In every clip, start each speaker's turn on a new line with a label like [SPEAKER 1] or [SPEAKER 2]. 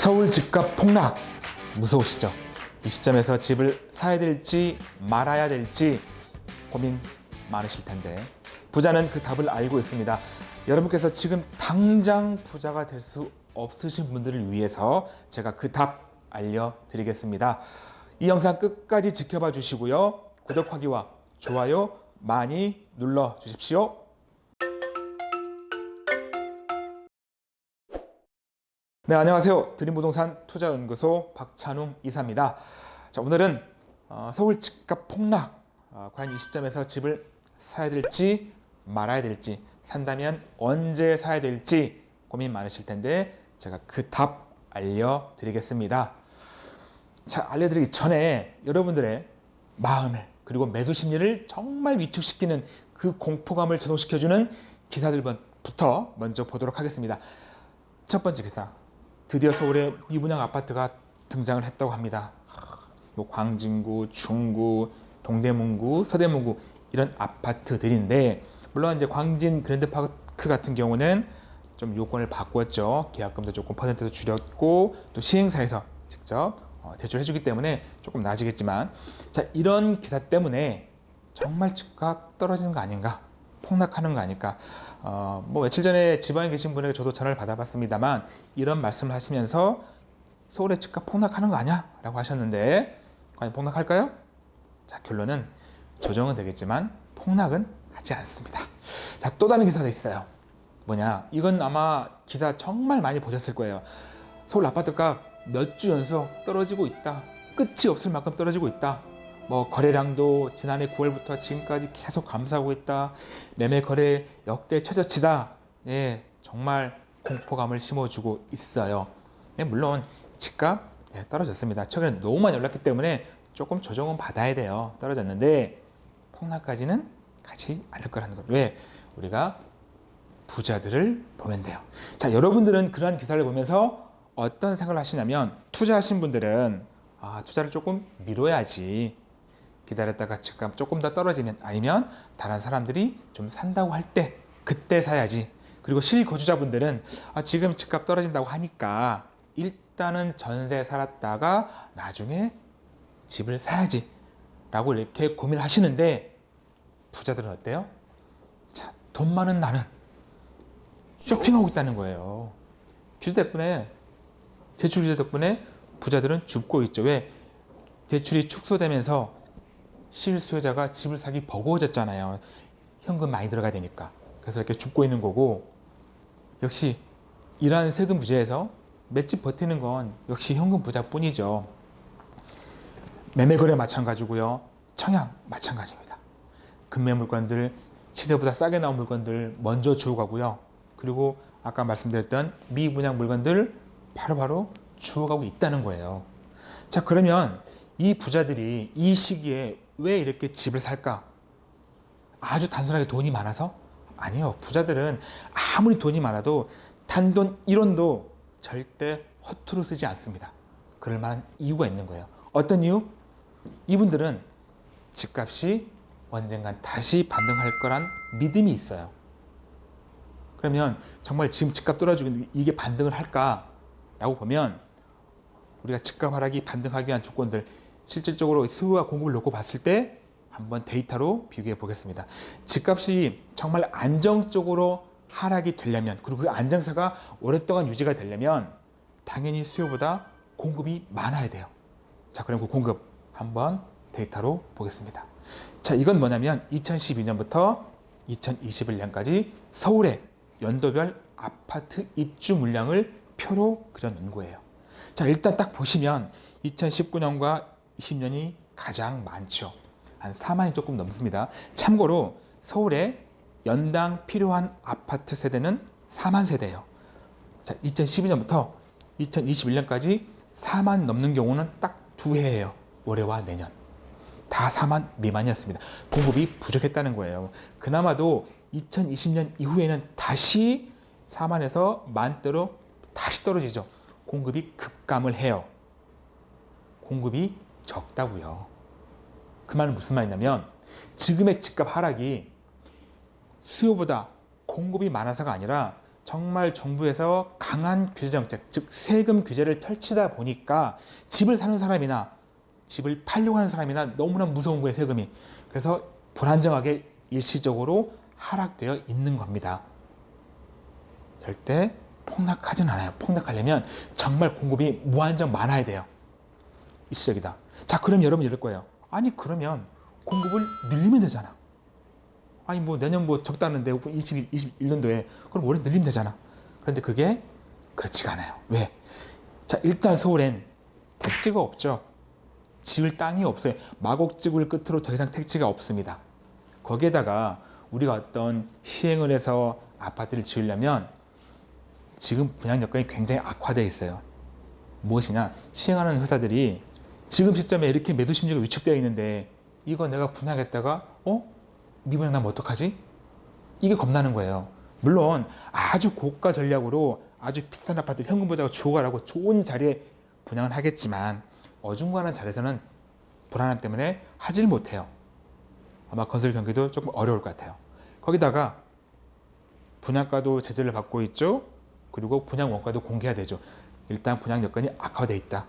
[SPEAKER 1] 서울 집값 폭락 무서우시죠? 이 시점에서 집을 사야 될지 말아야 될지 고민 많으실 텐데 부자는 그 답을 알고 있습니다. 여러분께서 지금 당장 부자가 될 수 없으신 분들을 위해서 제가 그 답 알려드리겠습니다. 이 영상 끝까지 지켜봐 주시고요. 구독하기와 좋아요 많이 눌러 주십시오. 네, 안녕하세요. 드림부동산 투자연구소 박찬웅 이사입니다. 자, 오늘은 서울 집값 폭락, 과연 이 시점에서 집을 사야 될지 말아야 될지, 산다면 언제 사야 될지 고민 많으실 텐데 제가 그 답 알려드리겠습니다. 자, 알려드리기 전에 여러분들의 마음을 그리고 매수 심리를 정말 위축시키는 그 공포감을 조성시켜주는 기사들부터 먼저 보도록 하겠습니다. 첫 번째 기사. 드디어 서울에 미분양 아파트가 등장을 했다고 합니다. 광진구, 중구, 동대문구, 서대문구 이런 아파트들인데 물론 이제 광진 그랜드파크 같은 경우는 좀 요건을 바꿨죠. 계약금도 조금 퍼센트도 줄였고 또 시행사에서 직접 대출해주기 때문에 조금 나아지겠지만 자, 이런 기사 때문에 정말 집값 떨어지는 거 아닌가? 폭락하는 거 아닐까? 뭐 며칠 전에 지방에 계신 분에게 저도 전화를 받아봤습니다만 이런 말씀을 하시면서 서울의 집값 폭락하는 거 아니야? 라고 하셨는데 과연 폭락할까요? 자, 결론은 조정은 되겠지만 폭락은 하지 않습니다. 자, 또 다른 기사도 있어요. 뭐냐? 이건 아마 기사 정말 많이 보셨을 거예요. 서울 아파트값 몇 주 연속 떨어지고 있다. 끝이 없을 만큼 떨어지고 있다. 뭐 거래량도 지난해 9월부터 지금까지 계속 감소하고 있다. 매매 거래 역대 최저치다. 예, 정말 공포감을 심어주고 있어요. 예, 물론 집값 떨어졌습니다. 최근에 너무 많이 올랐기 때문에 조금 조정은 받아야 돼요. 떨어졌는데 폭락까지는 가지 않을 거라는 것. 왜? 우리가 부자들을 보면 돼요. 자, 여러분들은 그러한 기사를 보면서 어떤 생각을 하시냐면 투자하신 분들은 투자를 조금 미뤄야지. 기다렸다가 집값 조금 더 떨어지면 아니면 다른 사람들이 좀 산다고 할 때 그때 사야지. 그리고 실거주자분들은 지금 집값 떨어진다고 하니까 일단은 전세 살았다가 나중에 집을 사야지 라고 이렇게 고민하시는데 부자들은 어때요? 자, 돈 많은 나는 쇼핑하고 있다는 거예요. 규제 덕분에 대출 규제 덕분에 부자들은 죽고 있죠. 왜? 대출이 축소되면서 실수요자가 집을 사기 버거워졌잖아요. 현금 많이 들어가야 되니까. 그래서 이렇게 죽고 있는 거고 역시 이러한 세금 부재에서 맷집 버티는 건 역시 현금 부자뿐이죠. 매매 거래 마찬가지고요. 청약 마찬가지입니다. 금매 물건들 시세보다 싸게 나온 물건들 먼저 주고 가고요. 그리고 아까 말씀드렸던 미분양 물건들 바로바로 주워가고 있다는 거예요. 자, 그러면 이 부자들이 이 시기에 왜 이렇게 집을 살까? 아주 단순하게 돈이 많아서? 아니요. 부자들은 아무리 돈이 많아도 단돈 1원도 절대 허투루 쓰지 않습니다. 그럴 만한 이유가 있는 거예요. 어떤 이유? 이분들은 집값이 언젠간 다시 반등할 거란 믿음이 있어요. 그러면 정말 지금 집값 떨어지고 있는데 이게 반등을 할까라고 보면 우리가 집값 하락이 반등하기 위한 조건들 실질적으로 수요와 공급을 놓고 봤을 때 한번 데이터로 비교해 보겠습니다. 집값이 정말 안정적으로 하락이 되려면 그리고 그 안정세가 오랫동안 유지가 되려면 당연히 수요보다 공급이 많아야 돼요. 자, 그럼 그 공급 한번 데이터로 보겠습니다. 자, 이건 뭐냐면 2012년부터 2021년까지 서울의 연도별 아파트 입주 물량을 표로 그려놓은 거예요. 자, 일단 딱 보시면 2019년과 20년이 가장 많죠. 한 4만이 조금 넘습니다. 참고로 서울에 연당 필요한 아파트 세대는 4만 세대예요. 자, 2012년부터 2021년까지 4만 넘는 경우는 딱 2해예요. 올해와 내년. 다 4만 미만이었습니다. 공급이 부족했다는 거예요. 그나마도 2020년 이후에는 다시 4만에서 만대로 다시 떨어지죠. 공급이 급감을 해요. 공급이 적다고요. 그 말은 무슨 말이냐면 지금의 집값 하락이 수요보다 공급이 많아서가 아니라 정말 정부에서 강한 규제 정책, 즉 세금 규제를 펼치다 보니까 집을 사는 사람이나 집을 팔려고 하는 사람이나 너무나 무서운 거예요, 세금이. 그래서 불안정하게 일시적으로 하락되어 있는 겁니다. 절대 폭락하진 않아요. 폭락하려면 정말 공급이 무한정 많아야 돼요. 일시적이다. 자, 그럼 여러분 이럴 거예요. 아니, 그러면 공급을 늘리면 되잖아. 아니, 뭐 내년 뭐 적다는데 21년도에 그럼 올해 늘리면 되잖아. 그런데 그게 그렇지가 않아요. 왜? 자, 일단 서울엔 택지가 없죠. 지을 땅이 없어요. 마곡지구를 끝으로 더 이상 택지가 없습니다. 거기에다가 우리가 어떤 시행을 해서 아파트를 지으려면 지금 분양 여건이 굉장히 악화되어 있어요. 무엇이냐? 시행하는 회사들이 지금 시점에 이렇게 매수 심리가 위축되어 있는데 이거 내가 분양했다가 미분양 나면 어떡하지? 이게 겁나는 거예요. 물론 아주 고가 전략으로 아주 비싼 아파트를 현금 보자고 주고가라고 좋은 자리에 분양을 하겠지만 어중간한 자리에서는 불안함 때문에 하질 못해요. 아마 건설 경기도 조금 어려울 것 같아요. 거기다가 분양가도 제재를 받고 있죠. 그리고 분양 원가도 공개해야 되죠. 일단 분양 여건이 악화되어 있다.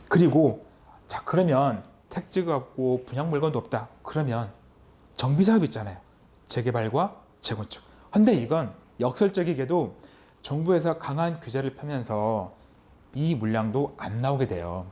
[SPEAKER 1] 그리고 자, 그러면 택지가 없고 분양 물건도 없다. 그러면 정비 사업 있잖아요. 재개발과 재건축. 근데 이건 역설적이게도 정부에서 강한 규제를 펴면서 이 물량도 안 나오게 돼요.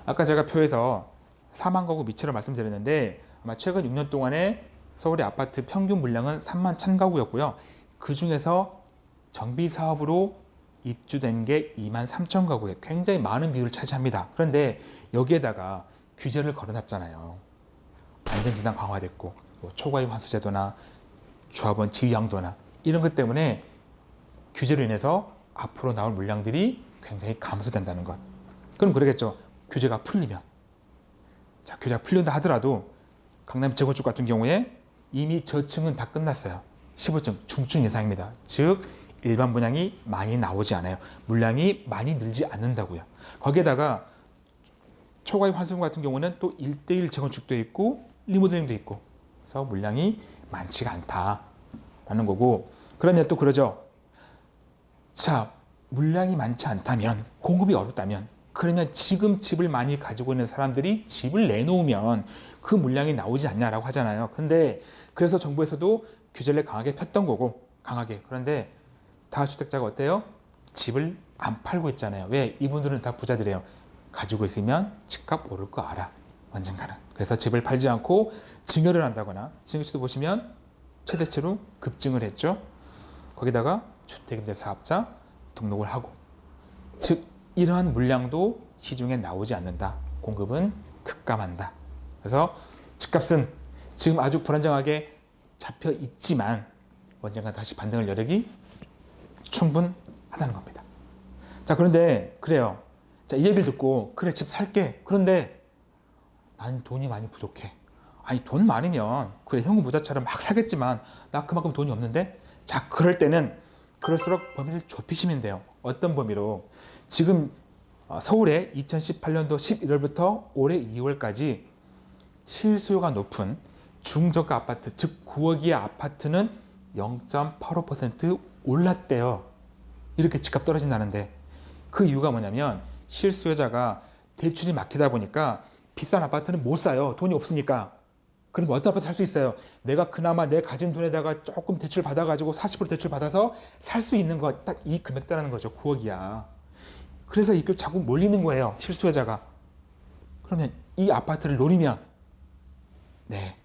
[SPEAKER 1] 아까 제가 표에서 4만 가구 미치를 말씀드렸는데 아마 최근 6년 동안에 서울의 아파트 평균 물량은 3만 1,000가구였고요. 그 중에서 정비 사업으로 입주된 게 2만 3천 가구에 굉장히 많은 비율을 차지합니다. 그런데 여기에다가 규제를 걸어놨잖아요. 안전진단 강화됐고 초과이익 환수제도나 조합원 지위 양도나 이런 것 때문에 규제로 인해서 앞으로 나올 물량들이 굉장히 감소된다는 것. 그럼 그러겠죠. 규제가 풀리면. 자, 규제가 풀린다 하더라도 강남 재건축 같은 경우에 이미 저층은 다 끝났어요. 15층, 중층 이상입니다. 즉 일반 분양이 많이 나오지 않아요. 물량이 많이 늘지 않는다고요. 거기에다가 초과이익 환수금 같은 경우는 또 1:1 재건축도 있고 리모델링도 있고 그래서 물량이 많지가 않다라는 거고. 그러면 또 그러죠. 자, 물량이 많지 않다면, 공급이 어렵다면, 그러면 지금 집을 많이 가지고 있는 사람들이 집을 내놓으면 그 물량이 나오지 않냐라고 하잖아요. 근데 그래서 정부에서도 규제를 강하게 폈던 거고, 강하게. 그런데 다주택자가 어때요? 집을 안 팔고 있잖아요. 왜? 이분들은 다 부자들이에요. 가지고 있으면 집값 오를 거 알아. 언젠가는. 그래서 집을 팔지 않고 증여를 한다거나, 증여세도 보시면 최대치로 급증을 했죠. 거기다가 주택임대사업자 등록을 하고, 즉 이러한 물량도 시중에 나오지 않는다. 공급은 급감한다. 그래서 집값은 지금 아주 불안정하게 잡혀 있지만 언젠가 다시 반등할 여력이 충분하다는 겁니다. 자, 그런데 그래요. 자, 이 얘기를 듣고 그래, 집 살게. 그런데 난 돈이 많이 부족해. 아니, 돈 많으면 그래, 현금 부자처럼 막 사겠지만 나 그만큼 돈이 없는데. 자, 그럴 때는 그럴수록 범위를 좁히시면 돼요. 어떤 범위로? 지금 서울에 2018년도 11월부터 올해 2월까지 실수요가 높은 중저가 아파트, 즉 9억 이하 아파트는 0.85% 올랐대요. 이렇게 집값 떨어진다는데. 그 이유가 뭐냐면 실수요자가 대출이 막히다 보니까 비싼 아파트는 못 사요. 돈이 없으니까. 그럼 어떤 아파트 살 수 있어요? 내가 그나마 내 가진 돈에다가 조금 대출 받아가지고 40% 대출 받아서 살 수 있는 거 딱 이 금액대라는 거죠. 9억이야. 그래서 이게 자꾸 몰리는 거예요. 실수요자가. 그러면 이 아파트를 노리면 네,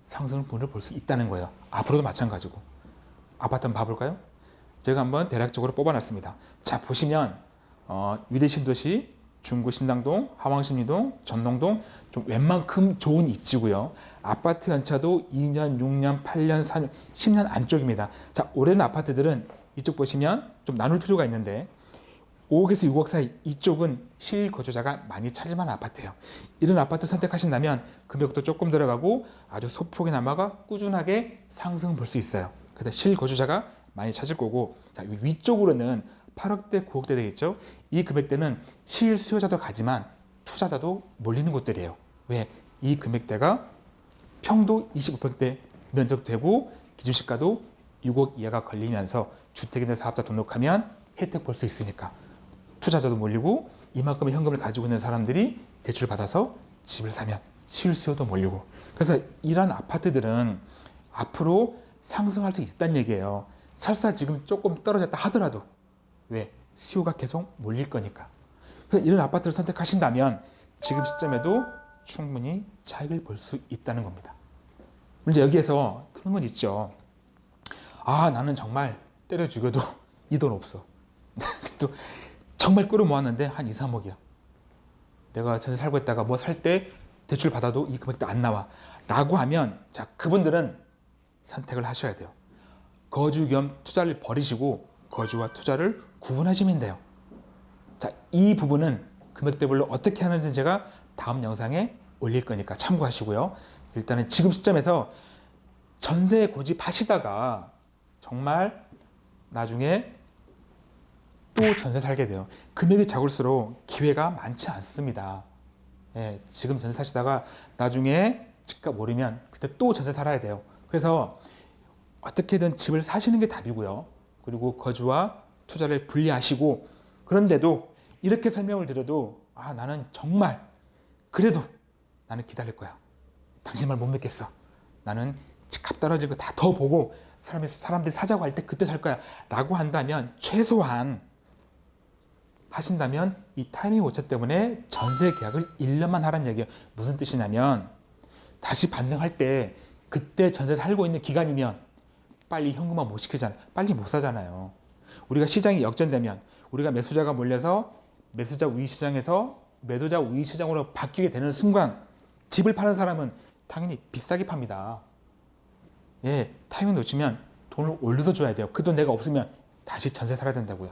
[SPEAKER 1] 상승분을 볼 수 있다는 거예요. 앞으로도 마찬가지고. 아파트 한번 봐볼까요? 제가 한번 대략적으로 뽑아놨습니다. 자, 보시면 위례 신도시, 중구 신당동, 하왕신리동, 전농동 좀 웬만큼 좋은 입지고요. 아파트 연차도 2년, 6년, 8년, 4년, 10년 안쪽입니다. 자, 오래된 아파트들은 이쪽 보시면 좀 나눌 필요가 있는데 5억에서 6억 사이 이쪽은 실거주자가 많이 찾을 만한 아파트예요. 이런 아파트 선택하신다면 금액도 조금 들어가고 아주 소폭이나마가 꾸준하게 상승 볼 수 있어요. 그래서 실거주자가 많이 찾을 거고, 자, 위쪽으로는 8억대, 9억대 되겠죠. 이 금액대는 실수요자도 가지만 투자자도 몰리는 곳들이에요. 왜? 이 금액대가 평도 25평대 면적되고 기준시가도 6억 이하가 걸리면서 주택임대 사업자 등록하면 혜택 볼 수 있으니까 투자자도 몰리고 이만큼의 현금을 가지고 있는 사람들이 대출 받아서 집을 사면 실수요도 몰리고 그래서 이런 아파트들은 앞으로 상승할 수 있다는 얘기예요. 설사 지금 조금 떨어졌다 하더라도 왜? 수요가 계속 몰릴 거니까. 그래서 이런 아파트를 선택하신다면 지금 시점에도 충분히 차익을 볼 수 있다는 겁니다. 이제 여기에서 그런 건 있죠. 아, 나는 정말 때려 죽여도 이 돈 없어. 그래도 정말 끌어모았는데 한 2, 3억이야. 내가 전세 살고 있다가 뭐 살 때 대출 받아도 이 금액도 안 나와. 라고 하면 자, 그분들은 선택을 하셔야 돼요. 거주 겸 투자를 버리시고 거주와 투자를 구분하시면 돼요. 자, 이 부분은 금액대별로 어떻게 하는지 제가 다음 영상에 올릴 거니까 참고하시고요. 일단은 지금 시점에서 전세 고집하시다가 정말 나중에 또 전세 살게 돼요. 금액이 작을수록 기회가 많지 않습니다. 예, 지금 전세 사시다가 나중에 집값 오르면 그때 또 전세 살아야 돼요. 그래서 어떻게든 집을 사시는 게 답이고요. 그리고 거주와 투자를 분리하시고 그런데도 이렇게 설명을 드려도 아, 나는 정말 그래도 나는 기다릴 거야. 당신 말 못 믿겠어. 나는 집값 떨어지고 다 더 보고 사람들이 사자고 할 때 그때 살 거야 라고 한다면 최소한 하신다면 이 타이밍 오차 때문에 전세 계약을 1년만 하라는 얘기예요. 무슨 뜻이냐면 다시 반등할 때 그때 전세 살고 있는 기간이면 빨리 현금화 못 시키잖아요. 빨리 못 사잖아요. 우리가 시장이 역전되면 우리가 매수자가 몰려서 매수자 우위 시장에서 매도자 우위 시장으로 바뀌게 되는 순간 집을 파는 사람은 당연히 비싸게 팝니다. 예, 타이밍 놓치면 돈을 올려서 줘야 돼요. 그 돈 내가 없으면 다시 전세 살아야 된다고요.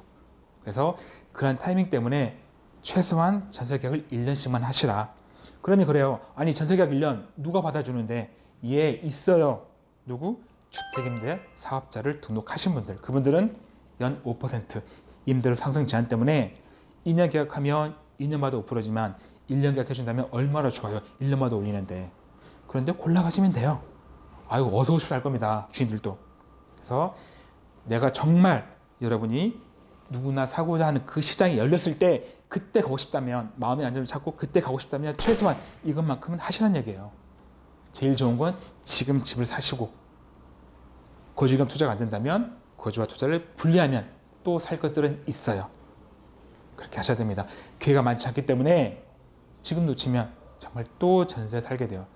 [SPEAKER 1] 그래서 그런 타이밍 때문에 최소한 전세 계약을 1년씩만 하시라. 그러면 그래요. 아니 전세 계약 1년 누가 받아주는데? 예, 있어요. 누구? 주택임대 사업자를 등록하신 분들. 그분들은 연 5% 임대료 상승 제한 때문에 2년 계약하면 2년마다 5%지만 1년 계약해준다면 얼마나 좋아요. 1년마다 올리는데. 그런데 골라가시면 돼요. 아이고 어서 오십시오 할 겁니다. 주인들도. 그래서 내가 정말 여러분이 누구나 사고자 하는 그 시장이 열렸을 때 그때 가고 싶다면 마음의 안정을 찾고 그때 가고 싶다면 최소한 이것만큼은 하시라는 얘기예요. 제일 좋은 건 지금 집을 사시고 거주 겸 투자가 안 된다면 거주와 투자를 분리하면 또 살 것들은 있어요. 그렇게 하셔야 됩니다. 기회가 많지 않기 때문에 지금 놓치면 정말 또 전세 살게 돼요.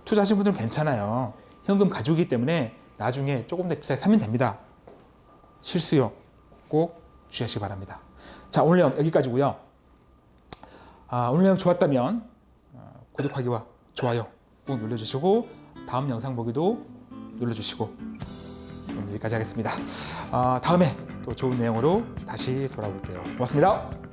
[SPEAKER 1] 투자하신 분들은 괜찮아요. 현금 가지고있기 때문에 나중에 조금 더 비싸게 사면 됩니다. 실수요. 꼭 주의하시기 바랍니다. 자, 오늘 내용 여기까지고요. 오늘 내용 좋았다면 구독하기와 좋아요 꼭 눌러주시고 다음 영상 보기도 눌러주시고 오늘 여기까지 하겠습니다. 다음에 또 좋은 내용으로 다시 돌아올게요. 고맙습니다.